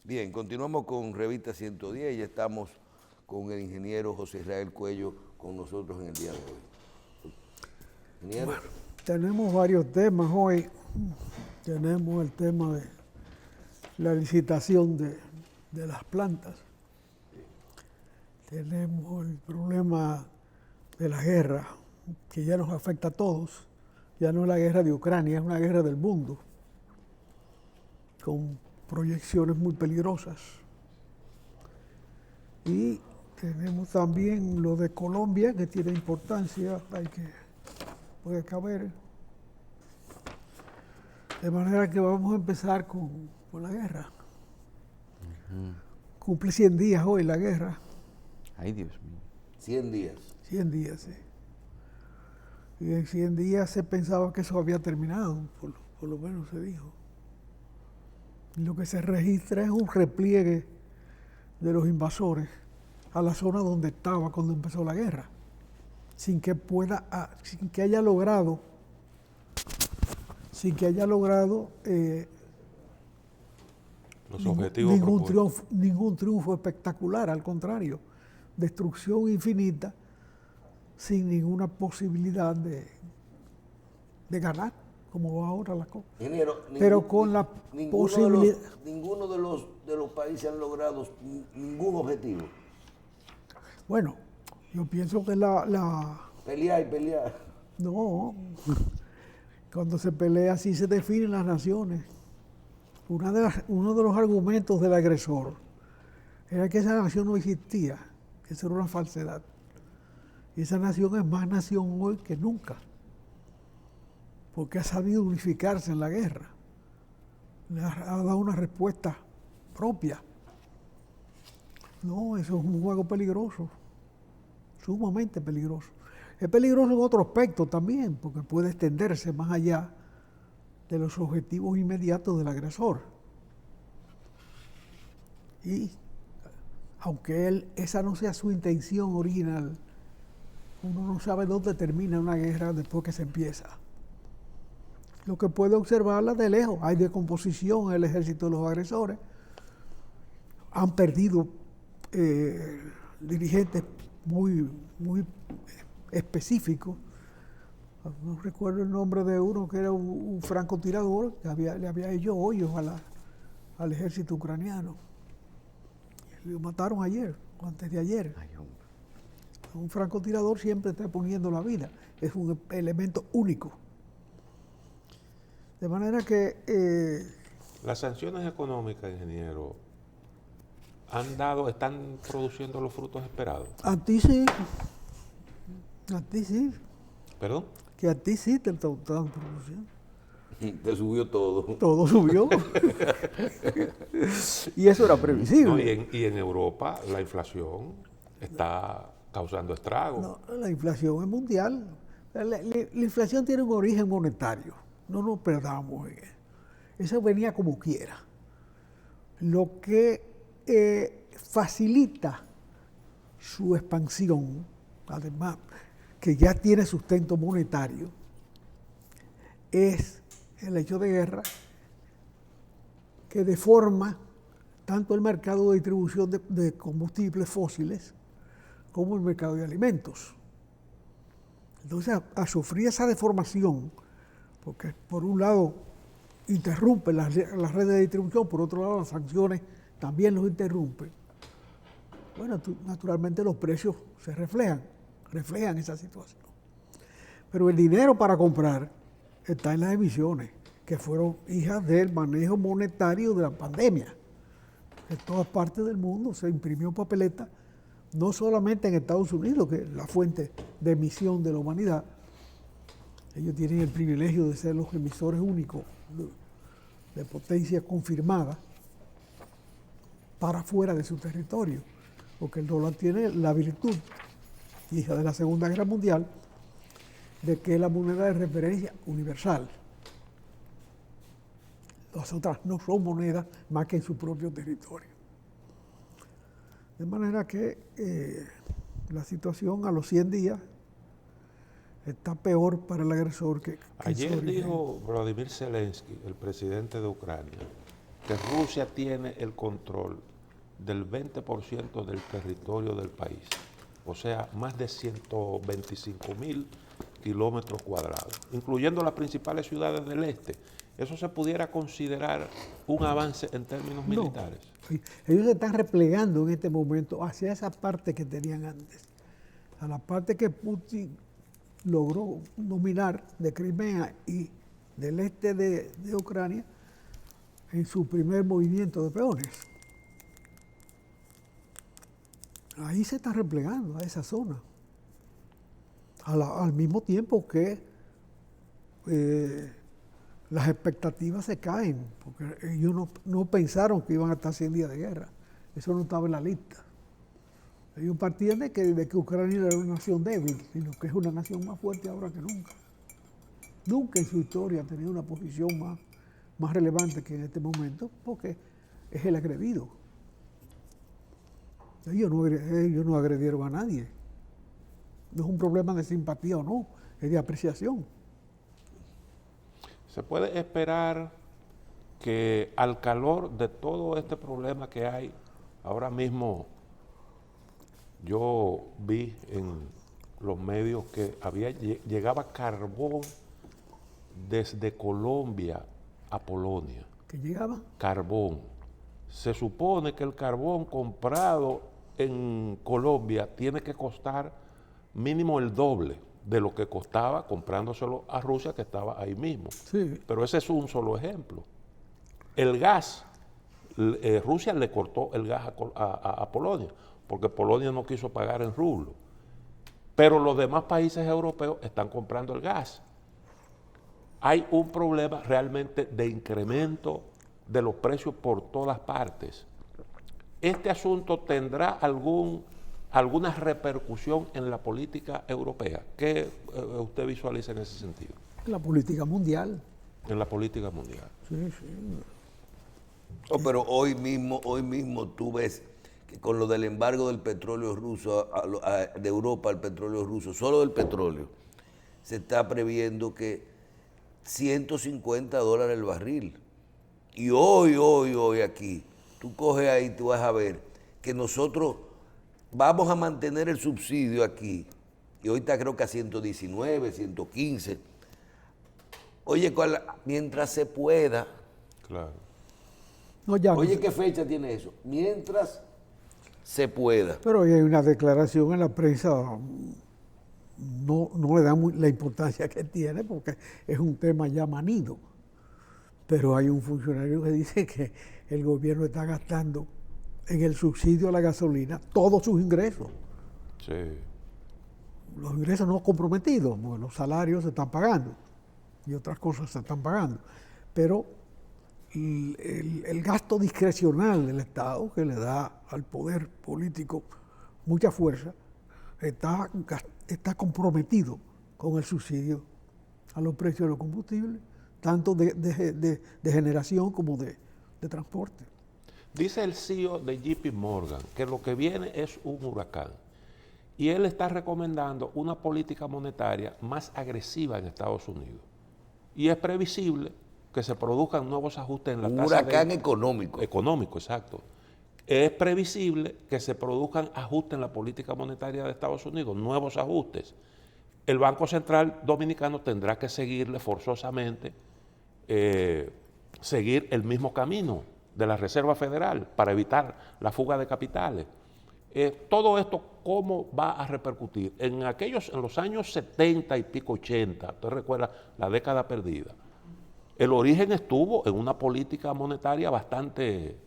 Bien, continuamos con Revista 110 y ya estamos con el ingeniero José Israel Cuello con nosotros en el día de hoy. Ingeniero. Bueno, tenemos varios temas hoy. Tenemos el tema de la licitación de las plantas. Tenemos el problema de la guerra, que ya nos afecta a todos. Ya no es la guerra de Ucrania, es una guerra del mundo, con proyecciones muy peligrosas. Y tenemos también lo de Colombia, que tiene importancia, puede caber. De manera que vamos a empezar con la guerra. Cumple 100 días hoy la guerra. Ay, Dios mío. 100 días. 100 días, sí. Y en 100 días se pensaba que eso había terminado, por lo menos se dijo. Y lo que se registra es un repliegue de los invasores a la zona donde estaba cuando empezó la guerra, sin que haya logrado Los objetivos ningún triunfo espectacular, al contrario, destrucción infinita sin ninguna posibilidad de ganar, como va ahora la cosa. Ingeniero, Pero con la posibilidad... ninguno de los países han logrado ningún objetivo. Bueno, yo pienso que Pelear y pelear. No, cuando se pelea así se definen las naciones. Uno de los argumentos del agresor era que esa nación no existía, que eso era una falsedad. Y esa nación es más nación hoy que nunca, porque ha sabido unificarse en la guerra. Le ha dado una respuesta propia. No, eso es un juego peligroso, sumamente peligroso. Es peligroso en otro aspecto también, porque puede extenderse más allá de los objetivos inmediatos del agresor. Y aunque esa no sea su intención original, uno no sabe dónde termina una guerra después que se empieza. Lo que puede observarla de lejos, hay descomposición en el ejército de los agresores, han perdido dirigentes muy específicos. No recuerdo el nombre de uno que era un francotirador que le había hecho hoyos al ejército ucraniano. Lo mataron ayer, o antes de ayer. Ay, hombre. Un francotirador siempre está poniendo la vida, es un elemento único. De manera que... Las sanciones económicas, ingeniero, están produciendo los frutos esperados. A ti sí. ¿Perdón? Que a ti sí te están produciendo. Te subió todo. Todo subió. Y eso era previsible. No, y en Europa la inflación está causando estragos. No, la inflación es mundial. La inflación tiene un origen monetario. No nos perdamos en eso. Eso venía como quiera. Lo que facilita su expansión, además que ya tiene sustento monetario, es el hecho de guerra que deforma tanto el mercado de distribución de combustibles fósiles como el mercado de alimentos. Entonces, a sufrir esa deformación, porque por un lado interrumpe las redes de distribución, por otro lado las sanciones también los interrumpen, bueno, naturalmente los precios se reflejan esa situación. Pero el dinero para comprar está en las emisiones, que fueron hijas del manejo monetario de la pandemia. En todas partes del mundo se imprimió papeleta, no solamente en Estados Unidos, que es la fuente de emisión de la humanidad. Ellos tienen el privilegio de ser los emisores únicos de potencia confirmada para fuera de su territorio, porque el dólar tiene la virtud, hija de la Segunda Guerra Mundial, de que es la moneda de referencia universal. Las otras no son monedas más que en su propio territorio. De manera que la situación a los 100 días está peor para el agresor que Ayer dijo Vladimir Zelensky, el presidente de Ucrania, que Rusia tiene el control del 20% del territorio del país, o sea, más de 125.000 kilómetros cuadrados, incluyendo las principales ciudades del este. ¿Eso se pudiera considerar un avance en términos militares? No. Ellos se están replegando en este momento hacia esa parte que tenían antes, a la parte que Putin logró dominar de Crimea y del este de Ucrania en su primer movimiento de peones. Ahí se está replegando a esa zona. Al mismo tiempo que las expectativas se caen, porque ellos no pensaron que iban a estar 100 días de guerra. Eso no estaba en la lista. Ellos partían de que Ucrania era una nación débil, sino que es una nación más fuerte ahora que nunca. Nunca en su historia ha tenido una posición más relevante que en este momento, porque es el agredido. Ellos no agredieron a nadie. No es un problema de simpatía o no, es de apreciación. ¿Se puede esperar que al calor de todo este problema que hay ahora mismo? Yo vi en los medios que llegaba carbón desde Colombia a Polonia. ¿Que llegaba? Carbón. Se supone que el carbón comprado en Colombia tiene que costar mínimo el doble de lo que costaba comprándoselo a Rusia, que estaba ahí mismo. Sí. Pero ese es un solo ejemplo. El gas, Rusia le cortó el gas a Polonia, porque Polonia no quiso pagar en rublo. Pero los demás países europeos están comprando el gas. Hay un problema realmente de incremento de los precios por todas partes. ¿Este asunto tendrá alguna repercusión en la política europea? ¿Qué usted visualiza en ese sentido? La política mundial. En la política mundial. Sí, sí. No, pero hoy mismo tú ves que con lo del embargo del petróleo ruso, de Europa al petróleo ruso, solo del petróleo, se está previendo que $150 el barril. Y hoy aquí, tú coges ahí, tú vas a ver que nosotros vamos a mantener el subsidio aquí, y ahorita creo que a 119, 115. Oye, mientras se pueda. Claro. No, ya Oye, no. ¿qué fecha tiene eso? Mientras se pueda. Pero hoy hay una declaración en la prensa, no le dan la importancia que tiene porque es un tema ya manido. Pero hay un funcionario que dice que el gobierno está gastando en el subsidio a la gasolina todos sus ingresos. Sí. Los ingresos no comprometidos, porque los salarios se están pagando y otras cosas se están pagando. Pero el gasto discrecional del Estado, que le da al poder político mucha fuerza, está comprometido con el subsidio a los precios de los combustibles, tanto de generación como de transporte. Dice el CEO de JP Morgan que lo que viene es un huracán. Y él está recomendando una política monetaria más agresiva en Estados Unidos. Y es previsible que se produzcan nuevos ajustes en la Un tasa huracán económico. Económico, exacto. Es previsible que se produzcan ajustes en la política monetaria de Estados Unidos, nuevos ajustes. El Banco Central Dominicano tendrá que seguirle forzosamente, seguir el mismo camino de la Reserva Federal para evitar la fuga de capitales. Todo esto, ¿cómo va a repercutir? En los años 70 y pico, 80, usted recuerda la década perdida, el origen estuvo en una política monetaria bastante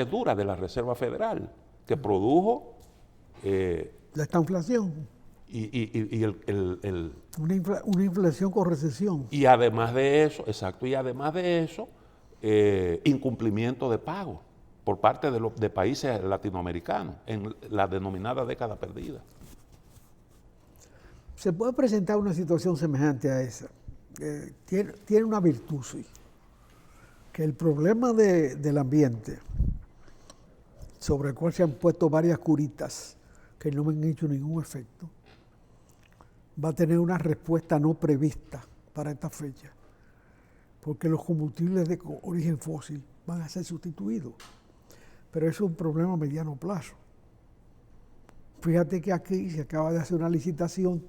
dura de la Reserva Federal, que produjo Esta inflación, una inflación con recesión. y además de eso, exacto, y además de eso, incumplimiento de pago por parte de países latinoamericanos en la denominada década perdida. Se puede presentar una situación semejante a esa. Tiene una virtud, sí, que el problema del ambiente, sobre el cual se han puesto varias curitas que no me han hecho ningún efecto, va a tener una respuesta no prevista para esta fecha, porque los combustibles de origen fósil van a ser sustituidos. Pero eso es un problema a mediano plazo. Fíjate que aquí se acaba de hacer una licitación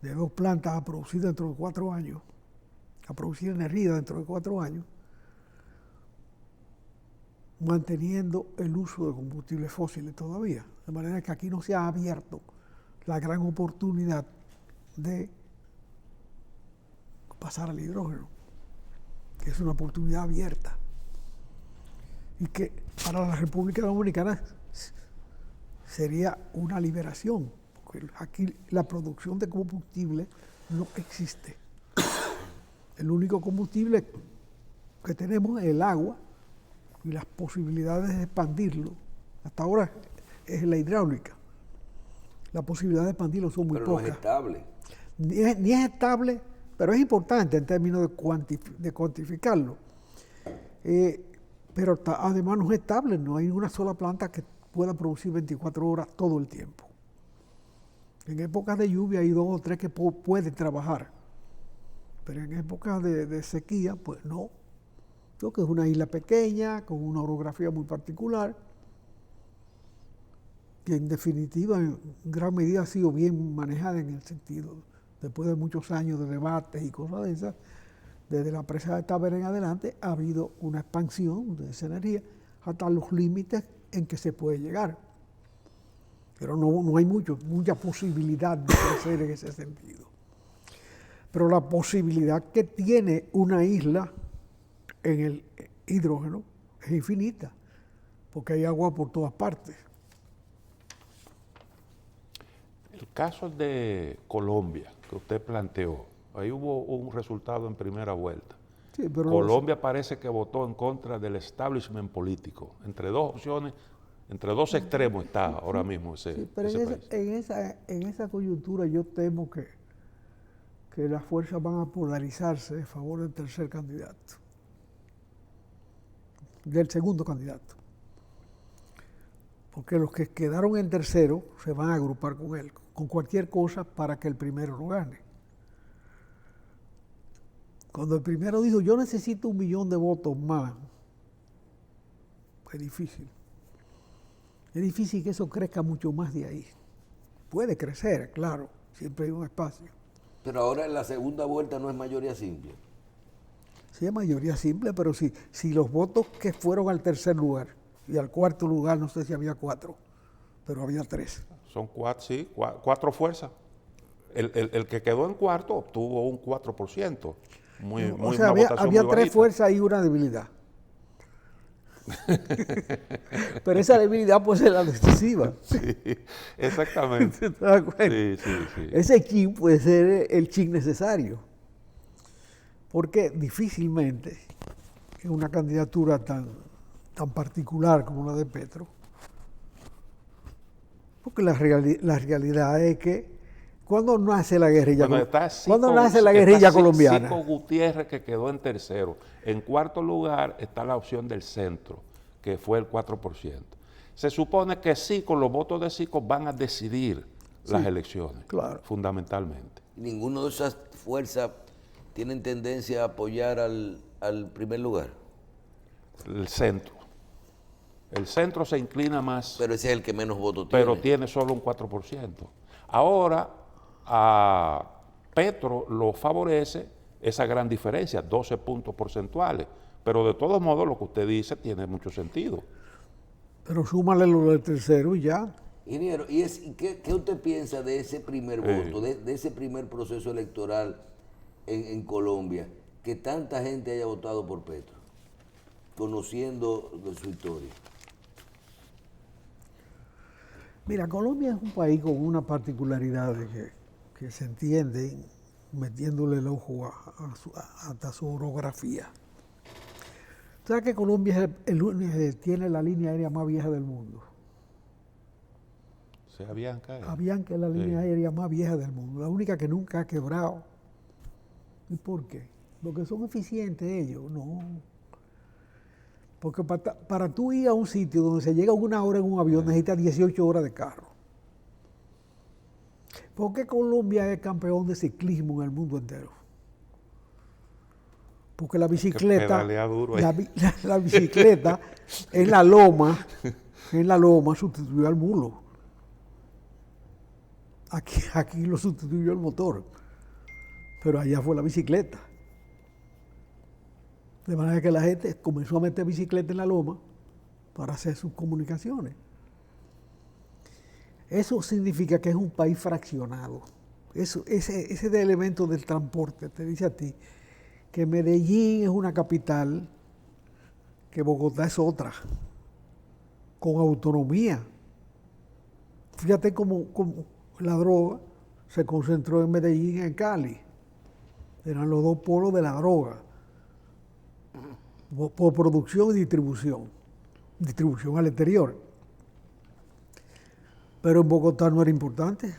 de 2 plantas a producir dentro de 4 años, a producir energía dentro de 4 años, manteniendo el uso de combustibles fósiles todavía. De manera que aquí no se ha abierto la gran oportunidad de pasar al hidrógeno, que es una oportunidad abierta. Y que para la República Dominicana sería una liberación, porque aquí la producción de combustible no existe. El único combustible que tenemos es el agua, y las posibilidades de expandirlo, hasta ahora es la hidráulica. Las posibilidades de expandirlo son muy pocas. Pero no es estable. Ni es estable, pero es importante en términos de cuantificarlo. Pero además no es estable, no hay una sola planta que pueda producir 24 horas todo el tiempo. En épocas de lluvia hay 2 o 3 que pueden trabajar, pero en épocas de sequía, pues no. Que es una isla pequeña, con una orografía muy particular, que en definitiva en gran medida ha sido bien manejada en el sentido, después de muchos años de debates y cosas de esas, desde la presa de Tavera en adelante ha habido una expansión de esa energía hasta los límites en que se puede llegar. Pero no hay mucha posibilidad de crecer en ese sentido. Pero la posibilidad que tiene una isla en el hidrógeno es infinita, porque hay agua por todas partes. El caso de Colombia, que usted planteó, ahí hubo un resultado en primera vuelta. Sí, pero Colombia parece que votó en contra del establishment político. Entre 2 opciones, entre 2 extremos está ahora mismo ese, sí, pero ese país. en esa coyuntura yo temo que las fuerzas van a polarizarse a favor del tercer candidato, del segundo candidato. Porque los que quedaron en tercero se van a agrupar con él, con cualquier cosa para que el primero no gane. Cuando el primero dijo, yo necesito 1 millón de votos más, es difícil. Es difícil que eso crezca mucho más de ahí. Puede crecer, claro, siempre hay un espacio. Pero ahora en la segunda vuelta no es mayoría simple. Sí, es mayoría simple, pero si los votos que fueron al tercer lugar y al cuarto lugar, no sé si había 4, pero había 3. Son 4, sí, 4 fuerzas. El que quedó en cuarto obtuvo un 4%. O sea, había 3 fuerzas y una debilidad. Pero esa debilidad puede ser la decisiva. Sí, exactamente. ¿Te das cuenta? Sí. Ese chin puede ser el chin necesario. Porque difícilmente en una candidatura tan particular como la de Petro, porque la realidad es que cuando nace la guerrilla, colombiana. Cico Gutiérrez, que quedó en tercero. En cuarto lugar está la opción del centro, que fue el 4%. Se supone que Cico, los votos de Cico van a decidir las elecciones, claro, fundamentalmente. Ninguno de esas fuerzas tienen tendencia a apoyar al primer lugar. El centro. El centro se inclina más. Pero ese es el que menos votos tiene. Pero tiene solo un 4%. Ahora, a Petro lo favorece esa gran diferencia, 12 puntos porcentuales. Pero de todos modos, lo que usted dice tiene mucho sentido. Pero súmale lo del tercero y ya. Ingeniero, ¿qué usted piensa de ese primer voto, de ese primer proceso electoral en Colombia, que tanta gente haya votado por Petro, conociendo de su historia? Mira, Colombia es un país con una particularidad de que se entiende metiéndole el ojo hasta su orografía. ¿Sabes que Colombia tiene la línea aérea más vieja del mundo? Avianca. Avianca es la línea aérea más vieja del mundo, la única que nunca ha quebrado. ¿Y por qué? Porque son eficientes ellos, no. Porque para tú ir a un sitio donde se llega 1 hora en un avión necesitas 18 horas de carro. ¿Por qué Colombia es campeón de ciclismo en el mundo entero? porque la bicicleta, pedalea duro ahí. la bicicleta en la loma sustituyó al mulo. Aquí lo sustituyó el motor, pero allá fue la bicicleta. De manera que la gente comenzó a meter bicicleta en la loma para hacer sus comunicaciones. Eso significa que es un país fraccionado. Ese elemento del transporte te dice a ti que Medellín es una capital, que Bogotá es otra, con autonomía. Fíjate cómo la droga se concentró en Medellín y en Cali. Eran los dos polos de la droga, por producción y distribución al exterior. Pero en Bogotá no era importante,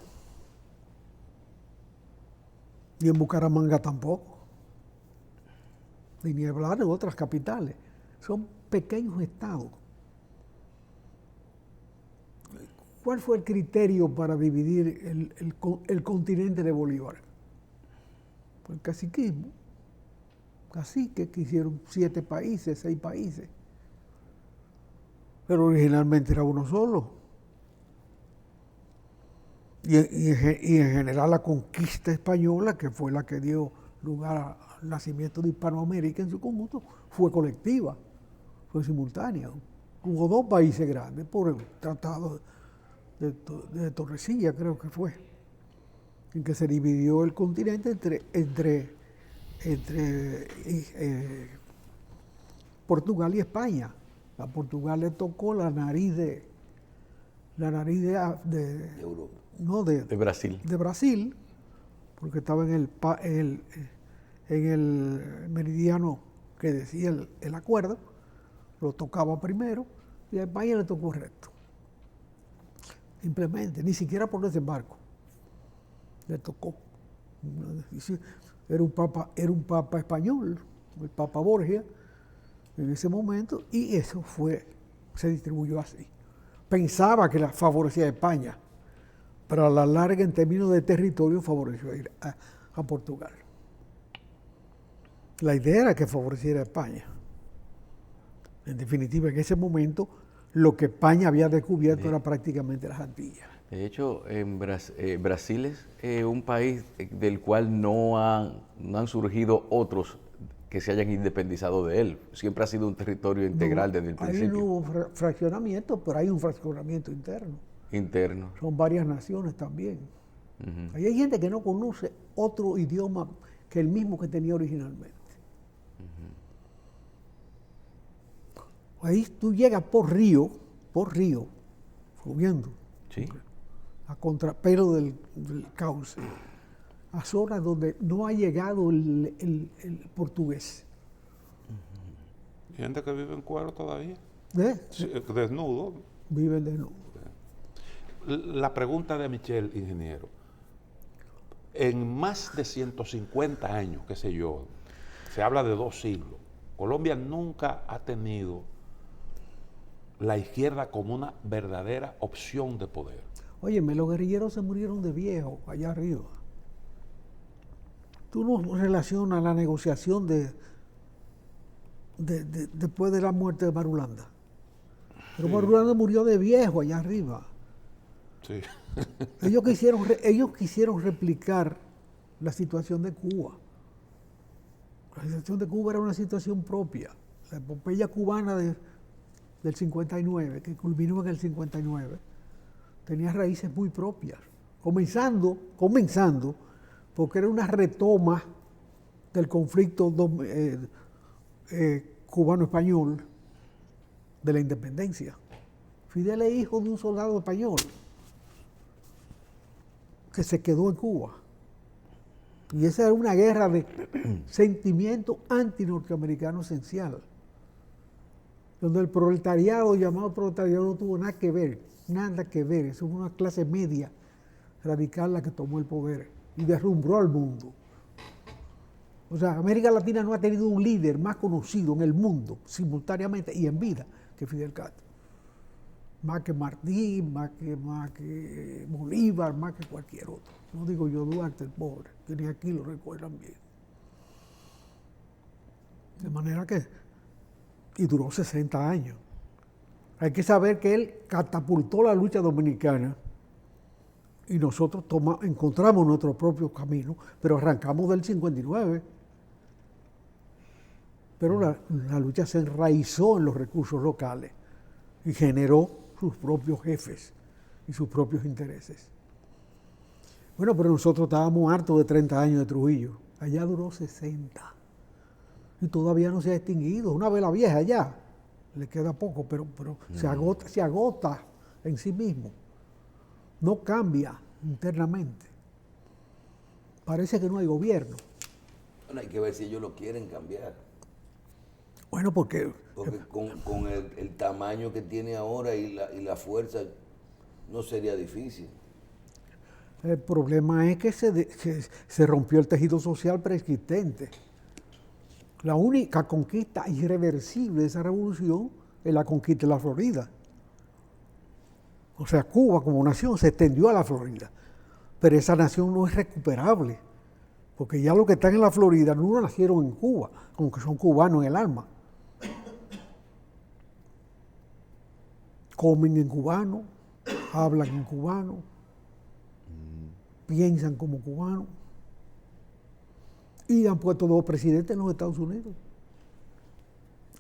y en Bucaramanga tampoco, y ni hablar de otras capitales. Son pequeños estados. ¿Cuál fue el criterio para dividir el continente de Bolívar? El caciquismo. Caciques que hicieron 7 países, 6 países. Pero originalmente era uno solo. Y en general la conquista española, que fue la que dio lugar al nacimiento de Hispanoamérica en su conjunto, fue colectiva, fue simultánea. Hubo 2 países grandes por el Tratado de Torrecilla, creo que fue, en que se dividió el continente entre Portugal y España. A Portugal le tocó la nariz de Europa. No, de Brasil. De Brasil, porque estaba en el meridiano que decía el acuerdo, lo tocaba primero, y a España le tocó recto. Simplemente, ni siquiera por desembarco. Le tocó. Era un papa español, el Papa Borgia, en ese momento, y eso se distribuyó así. Pensaba que la favorecía a España, pero a la larga, en términos de territorio, favoreció a Portugal. La idea era que favoreciera a España. En definitiva, en ese momento, lo que España había descubierto era prácticamente las Antillas. De hecho, Brasil es un país del cual no han surgido otros que se hayan independizado de él. Siempre ha sido un territorio integral desde el principio. Ahí no hubo fraccionamiento, pero hay un fraccionamiento interno. Son varias naciones también. Ahí hay gente que no conoce otro idioma que el mismo que tenía originalmente. Ahí tú llegas por río, subiendo, Sí. a contrapelo del cauce, a zonas donde no ha llegado el portugués. Gente que vive en cuero todavía, ¿Ves? desnudo. Viven de nuevo. La pregunta de Michelle, ingeniero. En más de 150 años, qué sé yo, se habla de 2 siglos, Colombia nunca ha tenido la izquierda como una verdadera opción de poder. Óyeme, los guerrilleros se murieron de viejos allá arriba. Tú no relacionas la negociación después de la muerte de Marulanda. Pero Marulanda murió de viejo allá arriba. Sí. Ellos quisieron replicar la situación de Cuba. La situación de Cuba era una situación propia. La epopeya cubana del 59, que culminó en el 59, tenía raíces muy propias. Comenzando, porque era una retoma del conflicto cubano-español de la independencia. Fidel es hijo de un soldado español que se quedó en Cuba. Y esa era una guerra de sentimiento anti-norteamericano esencial, donde el proletariado, llamado proletariado, no tuvo nada que ver. Eso fue una clase media radical la que tomó el poder y derrumbró al mundo. O sea, América Latina no ha tenido un líder más conocido en el mundo, simultáneamente y en vida, que Fidel Castro. Más que Martí, más que Bolívar, más que cualquier otro. No digo yo Duarte, el pobre, que ni aquí lo recuerdan bien. De manera que, y duró 60 años. Hay que saber que él catapultó la lucha dominicana y nosotros encontramos nuestro propio camino, pero arrancamos del 59. Pero la lucha se enraizó en los recursos locales y generó sus propios jefes y sus propios intereses. Bueno, pero nosotros estábamos hartos de 30 años de Trujillo. Allá duró 60. Y todavía no se ha extinguido. Una vela vieja ya. Le queda poco, pero se agota en sí mismo. No cambia internamente. Parece que no hay gobierno. Bueno, hay que ver si ellos lo quieren cambiar. Bueno, porque con el tamaño que tiene ahora y la fuerza, no sería difícil. el problema es que se rompió el tejido social preexistente. La única conquista irreversible de esa revolución es la conquista de la Florida. O sea, Cuba como nación se extendió a la Florida, pero esa nación no es recuperable, porque ya los que están en la Florida no nacieron en Cuba, aunque son cubanos en el alma. Comen en cubano, hablan en cubano, piensan como cubanos. Y han puesto 2 presidentes en los Estados Unidos.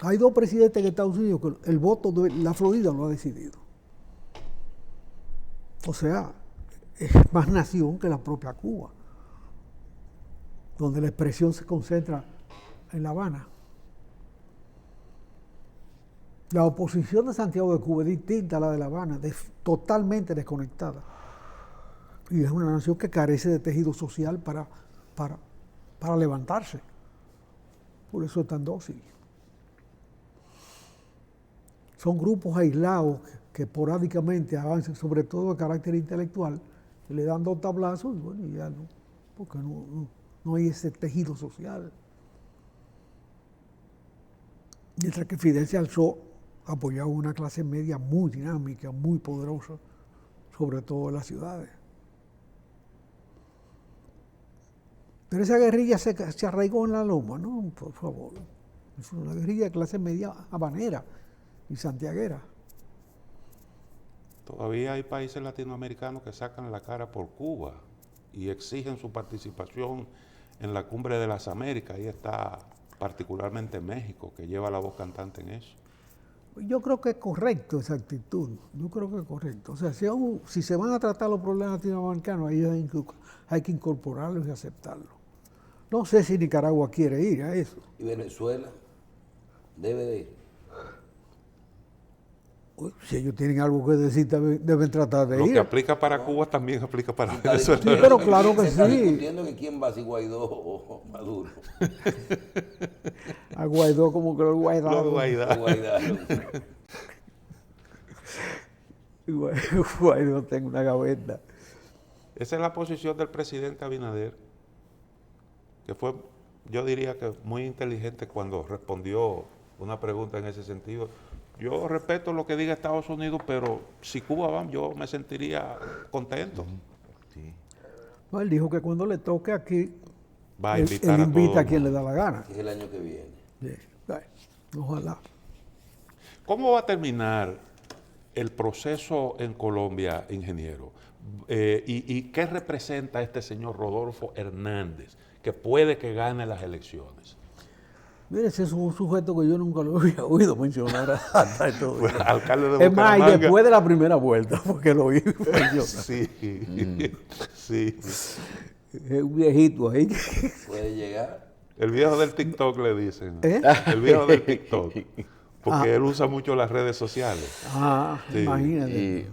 Hay 2 presidentes en Estados Unidos que el voto de la Florida lo ha decidido. O sea, es más nación que la propia Cuba, donde la expresión se concentra en La Habana. La oposición de Santiago de Cuba es distinta a la de La Habana, totalmente desconectada. Y es una nación que carece de tejido social para levantarse. Por eso es tan dócil. Son grupos aislados que esporádicamente avanzan, sobre todo de carácter intelectual, que le dan 2 tablazos y bueno, ya no, porque no hay ese tejido social. Mientras que Fidel se alzó apoyado a una clase media muy dinámica, muy poderosa, sobre todo en las ciudades. Pero esa guerrilla se arraigó en la loma, ¿no? Por favor. Es una guerrilla de clase media habanera y santiaguera. Todavía hay países latinoamericanos que sacan la cara por Cuba y exigen su participación en la Cumbre de las Américas. Ahí está particularmente México, que lleva la voz cantante en eso. Yo creo que es correcto esa actitud, yo creo que es correcto. O sea, si se van a tratar los problemas latinoamericanos, ahí hay que incorporarlos y aceptarlos. No sé si Nicaragua quiere ir a eso. ¿Y Venezuela? ¿Debe de ir? Si ellos tienen algo que decir, deben tratar de ir. Lo que aplica para Cuba también aplica para Está Venezuela. Sí, pero claro que se está sí. discutiendo que quién va, si Guaidó o Maduro. A Guaidó como que lo Guaidó. Los Guaidó. Guaidó tengo una gaveta. Esa es la posición del presidente Abinader, que fue, yo diría que muy inteligente cuando respondió una pregunta en ese sentido. Yo respeto lo que diga Estados Unidos, pero si Cuba va, yo me sentiría contento. Sí. No, él dijo que cuando le toque aquí, Va a él invitar invita a todo quien el le mundo. da la gana. Que es el año que viene. Sí, bueno, ojalá. ¿Cómo va a terminar el proceso en Colombia, ingeniero? ¿Y qué representa este señor Rodolfo Hernández, que puede que gane las elecciones? Mire, ese es un sujeto que yo nunca lo había oído mencionar hasta esto. Bueno, alcalde de Es más, y Bucaramanga. después de la primera vuelta, porque lo oí mencionar. Sí, sí. Es un viejito ahí. Puede llegar. El viejo del TikTok le dicen. ¿Eh? El viejo del TikTok. Porque él usa mucho las redes sociales. Ah, Sí. imagínate.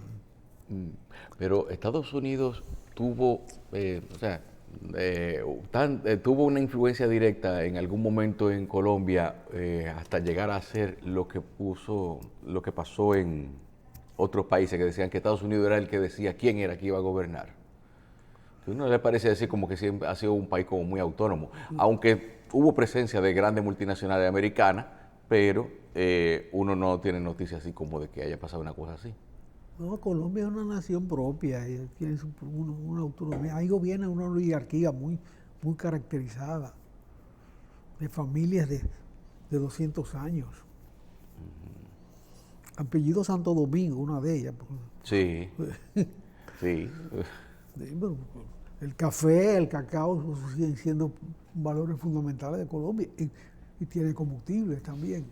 Pero Estados Unidos tuvo, tuvo una influencia directa en algún momento en Colombia hasta llegar a hacer lo que pasó en otros países que decían que Estados Unidos era el que decía quién era que iba a gobernar. A uno le parece decir como que siempre ha sido un país como muy autónomo, aunque hubo presencia de grandes multinacionales americanas, pero uno no tiene noticias así como de que haya pasado una cosa así. No, Colombia es una nación propia, y tiene una autonomía. Ahí gobierna una oligarquía muy caracterizada, de familias de 200 años. Apellido Santo Domingo, una de ellas. Sí, sí. Bueno, el café, el cacao siguen siendo valores fundamentales de Colombia y tiene combustibles también.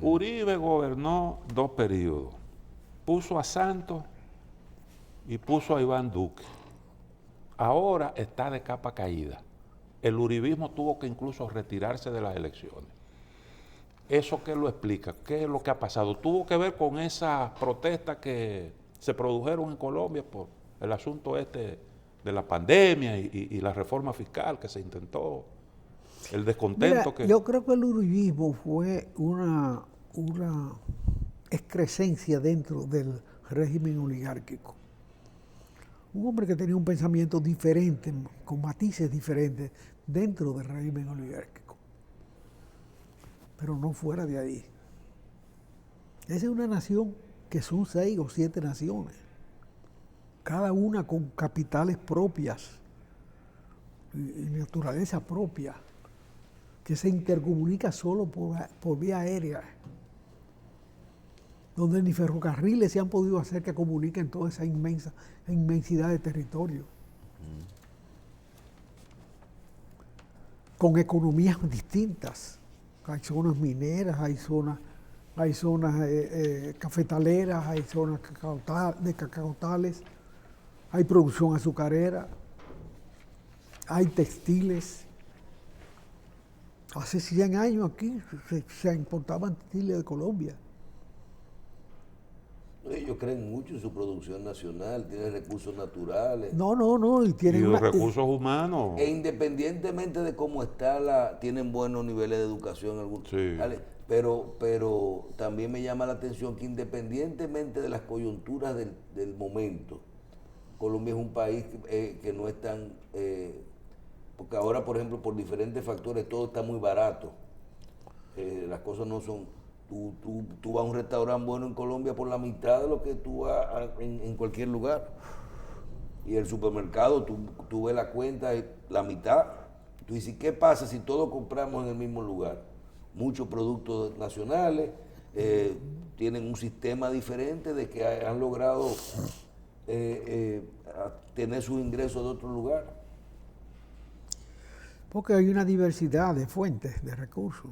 Uribe gobernó 2 periodos. Puso a Santos y puso a Iván Duque. Ahora está de capa caída. El uribismo tuvo que incluso retirarse de las elecciones. ¿Eso qué lo explica? ¿Qué es lo que ha pasado? ¿Tuvo que ver con esas protestas que se produjeron en Colombia por el asunto de la pandemia y la reforma fiscal que se intentó? El descontento Mira, yo creo que el uribismo fue una excrescencia dentro del régimen oligárquico. Un hombre que tenía un pensamiento diferente, con matices diferentes dentro del régimen oligárquico, pero no fuera de ahí. Esa es una nación que son 6 o 7 naciones, cada una con capitales propias y naturaleza propia, que se intercomunica solo por vía aérea, donde ni ferrocarriles se han podido hacer que comuniquen toda esa inmensidad de territorio. Con economías distintas. Hay zonas mineras, hay zonas cafetaleras, hay zonas de cacautales, hay producción azucarera, hay textiles. Hace 100 años aquí se importaban textiles de Colombia. Ellos creen mucho en su producción nacional, tienen recursos naturales. No, y y tienen los recursos humanos. E independientemente de cómo está, tienen buenos niveles de educación. Sí. ¿Vale? Pero también me llama la atención que independientemente de las coyunturas del momento, Colombia es un país que no es tan... porque ahora, por ejemplo, por diferentes factores, todo está muy barato. Las cosas no son... Tú vas a un restaurante bueno en Colombia por la mitad de lo que tú vas en cualquier lugar. Y el supermercado, tú ves la cuenta, la mitad. Tú dices, ¿qué pasa si todos compramos en el mismo lugar? Muchos productos nacionales tienen un sistema diferente de que han logrado tener sus ingresos de otro lugar. Porque hay una diversidad de fuentes de recursos.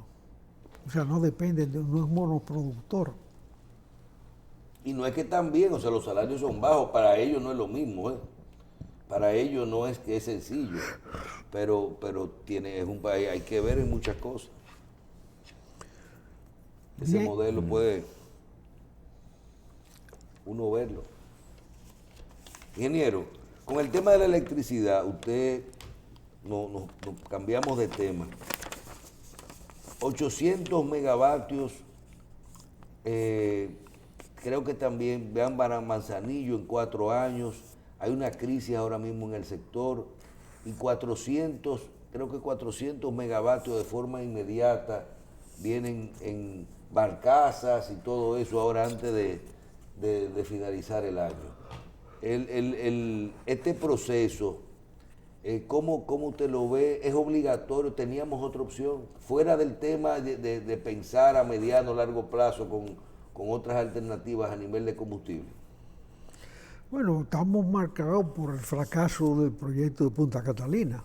O sea, no depende, no es monoproductor. Y no es que también, o sea, los salarios son bajos, para ellos no es lo mismo, ¿eh? Para ellos no es que es sencillo, pero es un país, hay que ver en muchas cosas. Ese Bien. modelo puede uno verlo. Ingeniero, con el tema de la electricidad, nos cambiamos de tema. 800 megavatios, creo que también vean para Manzanillo en 4 años, hay una crisis ahora mismo en el sector, y 400, creo que 400 megavatios de forma inmediata vienen en barcazas y todo eso ahora antes de finalizar el año. Este proceso, ¿cómo usted lo ve? ¿Es obligatorio? ¿Teníamos otra opción? Fuera del tema de pensar a mediano o largo plazo con otras alternativas a nivel de combustible. Bueno, estamos marcados por el fracaso del proyecto de Punta Catalina.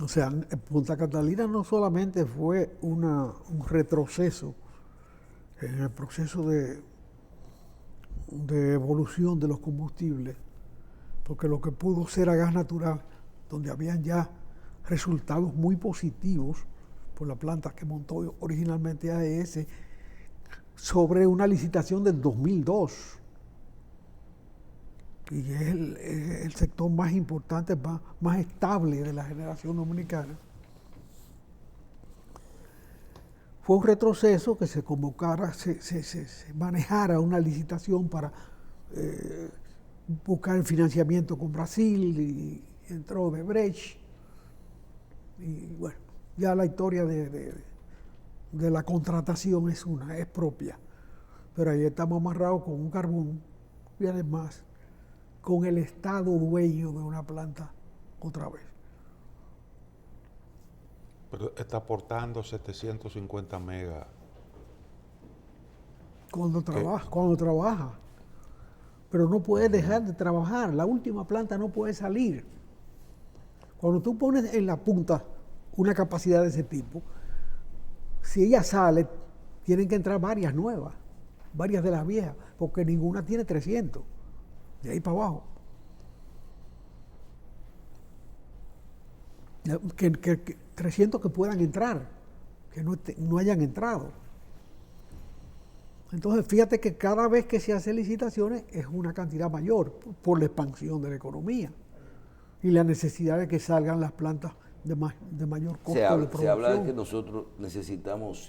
O sea, Punta Catalina no solamente fue un retroceso en el proceso de evolución de los combustibles, porque lo que pudo ser a gas natural, donde habían ya resultados muy positivos por la planta que montó originalmente AES, sobre una licitación del 2002. Y es el sector más importante, más estable de la generación dominicana. Fue un retroceso que se convocara, se manejara una licitación para buscar el financiamiento con Brasil, y entró Odebrecht. Y bueno, ya la historia de la contratación es propia. Pero ahí estamos amarrados con un carbón y además con el Estado dueño de una planta otra vez. Pero está aportando 750 megas. Cuando trabaja. Pero no puede dejar de trabajar. La última planta no puede salir. Cuando tú pones en la punta una capacidad de ese tipo, si ella sale, tienen que entrar varias nuevas, varias de las viejas, porque ninguna tiene 300, de ahí para abajo. Que 300 que puedan entrar, que no hayan entrado. Entonces, fíjate que cada vez que se hacen licitaciones es una cantidad mayor por la expansión de la economía y la necesidad de que salgan las plantas de mayor costo de producción. Se habla de que nosotros necesitamos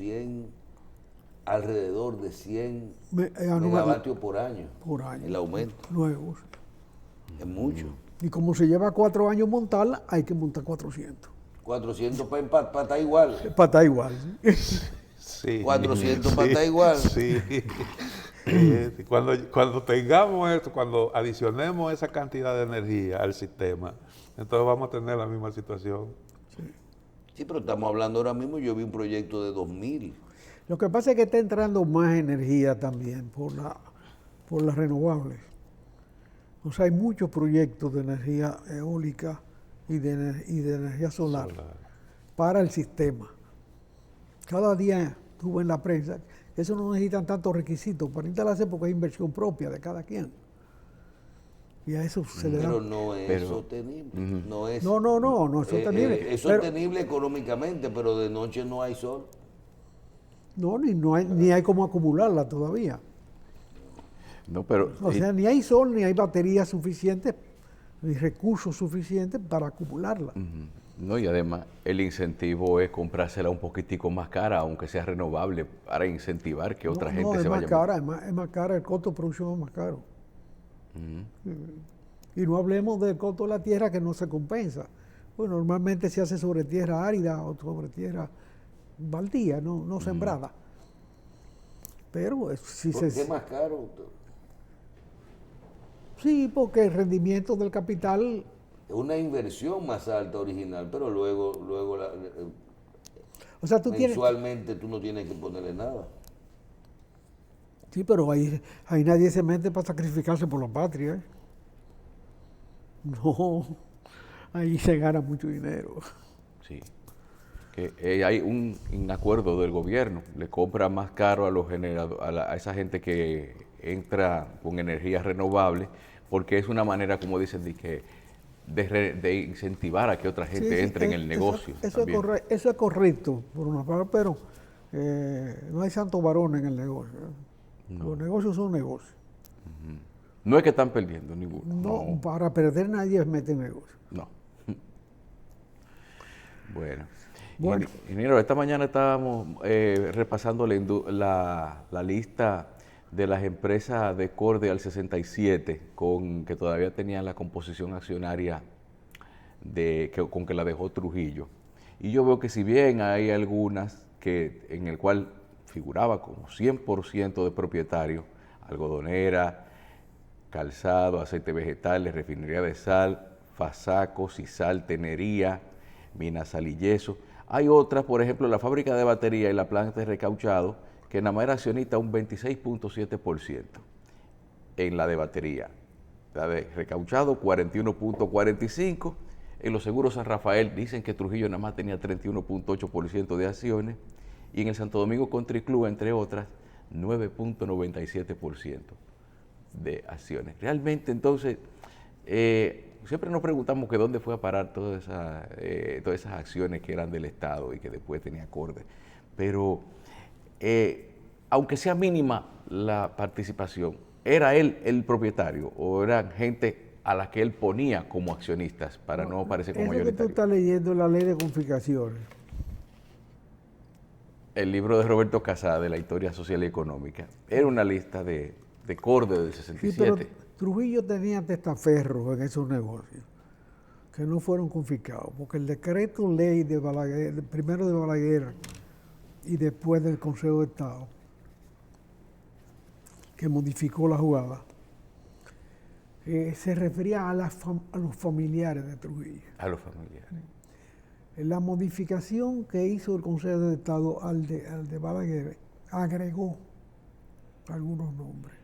alrededor de 100 megavatios por año. El aumento. Nuevos. Es mucho. Y como se lleva 4 años montarla, hay que montar 400. 400 para estar igual. Para estar igual. Sí. 400 para estar igual. Sí. Cuando tengamos esto, cuando adicionemos esa cantidad de energía al sistema, entonces vamos a tener la misma situación. Sí, pero estamos hablando ahora mismo, yo vi un proyecto de 2000. Lo que pasa es que está entrando más energía también por las renovables. O sea, hay muchos proyectos de energía eólica y de energía solar para el sistema. Cada día tuve en la prensa, eso no necesitan tantos requisitos para instalarse porque es inversión propia de cada quien. Y a eso se le da. Pero no es sostenible. No es sostenible. Es sostenible económicamente, pero de noche no hay sol. No, ni hay cómo acumularla todavía. No, pero, o sea, ni hay sol, ni hay baterías suficientes, ni recursos suficientes para acumularla. No, y además el incentivo es comprársela un poquitico más cara, aunque sea renovable, para incentivar que otra gente se vaya. Es más cara, el costo de producción es más caro. Y no hablemos del costo de la tierra que no se compensa. Pues normalmente se hace sobre tierra árida o sobre tierra baldía, no sembrada. Pero si ¿Por qué es más caro? Sí, porque el rendimiento del capital Es una inversión más alta original, pero luego o sea, mensualmente tú no tienes que ponerle nada. Sí, pero ahí nadie se mete para sacrificarse por la patria. ¿Eh? No, ahí se gana mucho dinero. Sí. Que hay un acuerdo del gobierno, le compra más caro a los a esa gente que entra con energías renovables, porque es una manera, como dicen, de incentivar a que otra gente entre en el negocio. Eso es correcto, por una parte, pero no hay santo varón en el negocio. No. Los negocios son negocios. No es que están perdiendo ninguno. No, para perder nadie mete en negocio. No. Bueno. Ingeniero, esta mañana estábamos repasando la lista de las empresas de Corde al 67 que todavía tenían la composición accionaria con que la dejó Trujillo. Y yo veo que si bien hay algunas en el cual figuraba como 100% de propietario, algodonera, calzado, aceite vegetales, refinería de sal, Fasaco, Cisal, Tenería, Minas Sal y Yeso. Hay otras, por ejemplo, la fábrica de batería y la planta de recauchado, que nada más era accionista un 26.7% en la de batería. La de recauchado 41.45%. En los seguros San Rafael dicen que Trujillo nada más tenía 31.8% de acciones. Y en el Santo Domingo Country Club, entre otras, 9.97% de acciones. Realmente, entonces, siempre nos preguntamos que dónde fue a parar todas esas acciones que eran del Estado y que después tenía Corde. Pero, aunque sea mínima la participación, ¿era él el propietario o eran gente a la que él ponía como accionistas para no aparecer como mayoritario? Eso que tú estás leyendo la ley de confiscaciones. El libro de Roberto Casada, de la historia social y económica, era una lista de Corde del 67. Sí, pero Trujillo tenía testaferros en esos negocios que no fueron confiscados, porque el decreto ley de Balaguer, primero de Balaguer y después del Consejo de Estado, que modificó la jugada, se refería a los familiares de Trujillo. A los familiares. La modificación que hizo el Consejo de Estado al de Balaguer agregó algunos nombres.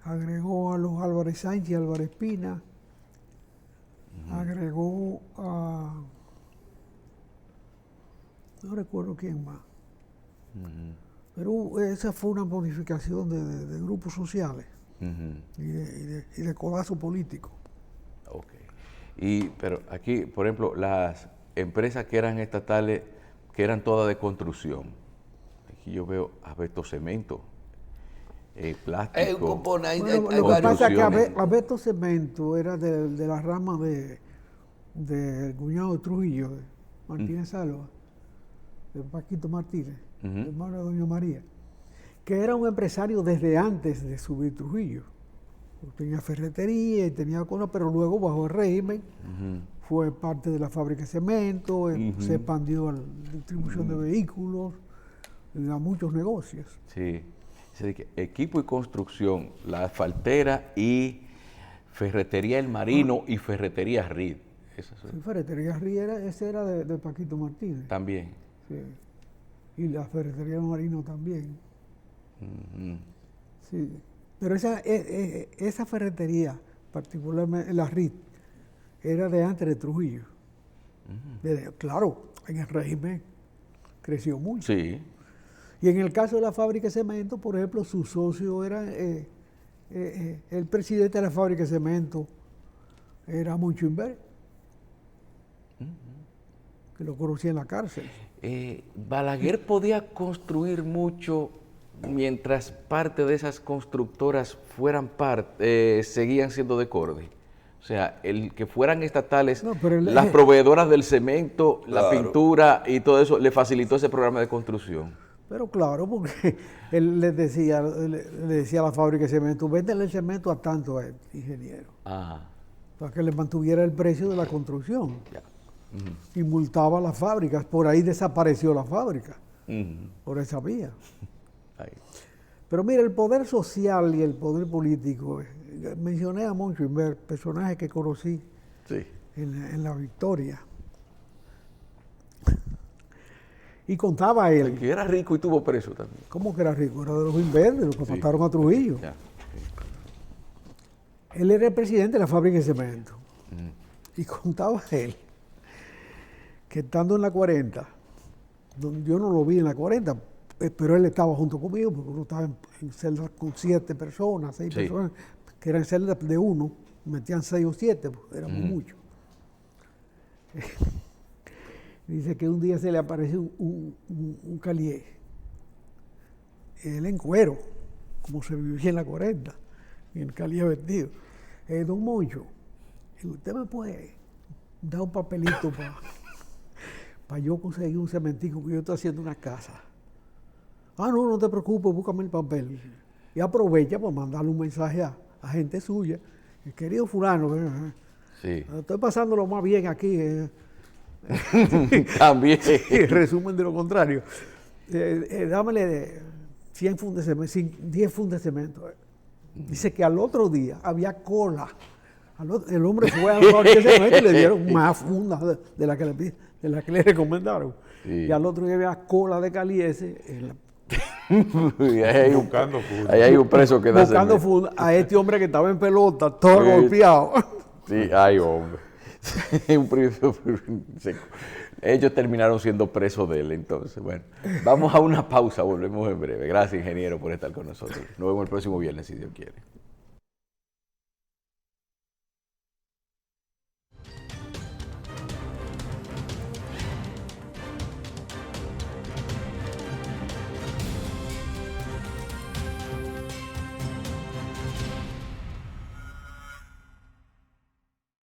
Agregó a los Álvarez Sánchez y Álvarez Pina, agregó a... no recuerdo quién más. Pero esa fue una modificación de grupos sociales y de codazo político. Ok. Pero aquí, por ejemplo, las empresas que eran estatales, que eran todas de construcción. Aquí yo veo Abeto Cemento, plástico. Hay un componente, Bueno, hay lo que varios. pasa es que construcciones. Abeto Cemento era de la rama del cuñado de Trujillo, de Martínez Salva, de Paquito Martínez, hermano de Doña María, que era un empresario desde antes de subir Trujillo. Tenía ferretería y tenía cosas, pero luego bajo el régimen fue parte de la fábrica de cemento, se expandió a la distribución de vehículos, a muchos negocios. Sí. Equipo y construcción, la asfaltera y ferretería El Marino y ferretería Reed. Esas son. Sí, ferretería Riera, ese era de Paquito Martínez. También. Sí. Y la ferretería del Marino también. Sí. Pero esa ferretería, particularmente la RIT, era de antes de Trujillo. Claro, en el régimen creció mucho. Sí. Y en el caso de la fábrica de cemento, por ejemplo, su socio era el presidente de la fábrica de cemento, era Moncho Inver, que lo conocía en la cárcel. Balaguer podía construir mucho mientras parte de esas constructoras seguían siendo de Cordy. O sea, el que fueran estatales, No, pero las proveedoras del cemento, la Claro. pintura y todo eso, le facilitó ese programa de construcción. Pero claro, porque él le decía a la fábrica de cemento, véndele el cemento a tanto a ingeniero, Ajá. para que le mantuviera el precio de la construcción. Ya. Y multaba a las fábricas, por ahí desapareció la fábrica, Ujú. por esa vía. Ahí. Pero mira, el poder social y el poder político, mencioné a Moncho Inver, personaje que conocí Sí. en la Victoria. Y contaba él, Que era rico y tuvo preso también. ¿cómo que era rico? Era de los Inver, de los que mataron a Trujillo. Ya. Él era el presidente de la fábrica de cemento. Y contaba él que estando en la 40, yo no lo vi en la 40, pero él estaba junto conmigo, porque uno estaba en celdas con 7 personas, 6 Sí. personas, que eran celdas de uno, metían 6 o 7, pues, éramos muchos. Dice que un día se le apareció un calié, él en cuero, como se vivía en la 40, y el calié vestido. Don Moncho, usted me puede dar un papelito para yo conseguir un cementico, que yo estoy haciendo una casa. Ah, no te preocupes, búscame el papel. Y aprovecha para mandarle un mensaje a gente suya. Querido fulano, Sí. estoy pasándolo más bien aquí. También. Resumen de lo contrario. Dámele 100 fundas de cemento, 10 fundas de cemento. Dice que al otro día había cola. El hombre fue a la fábrica de cemento y le dieron más fundas de las que le recomendaron. Sí. Y al otro día había cola de caliese ahí hay un, Buscando fútbol. ahí hay un preso que da buscando cemento. fundas a este hombre que estaba en pelota, todo Sí. golpeado. Sí, ay, hombre. Ellos terminaron siendo presos de él, entonces. Bueno, vamos a una pausa, volvemos en breve. Gracias, ingeniero, por estar con nosotros. Nos vemos el próximo viernes, si Dios quiere.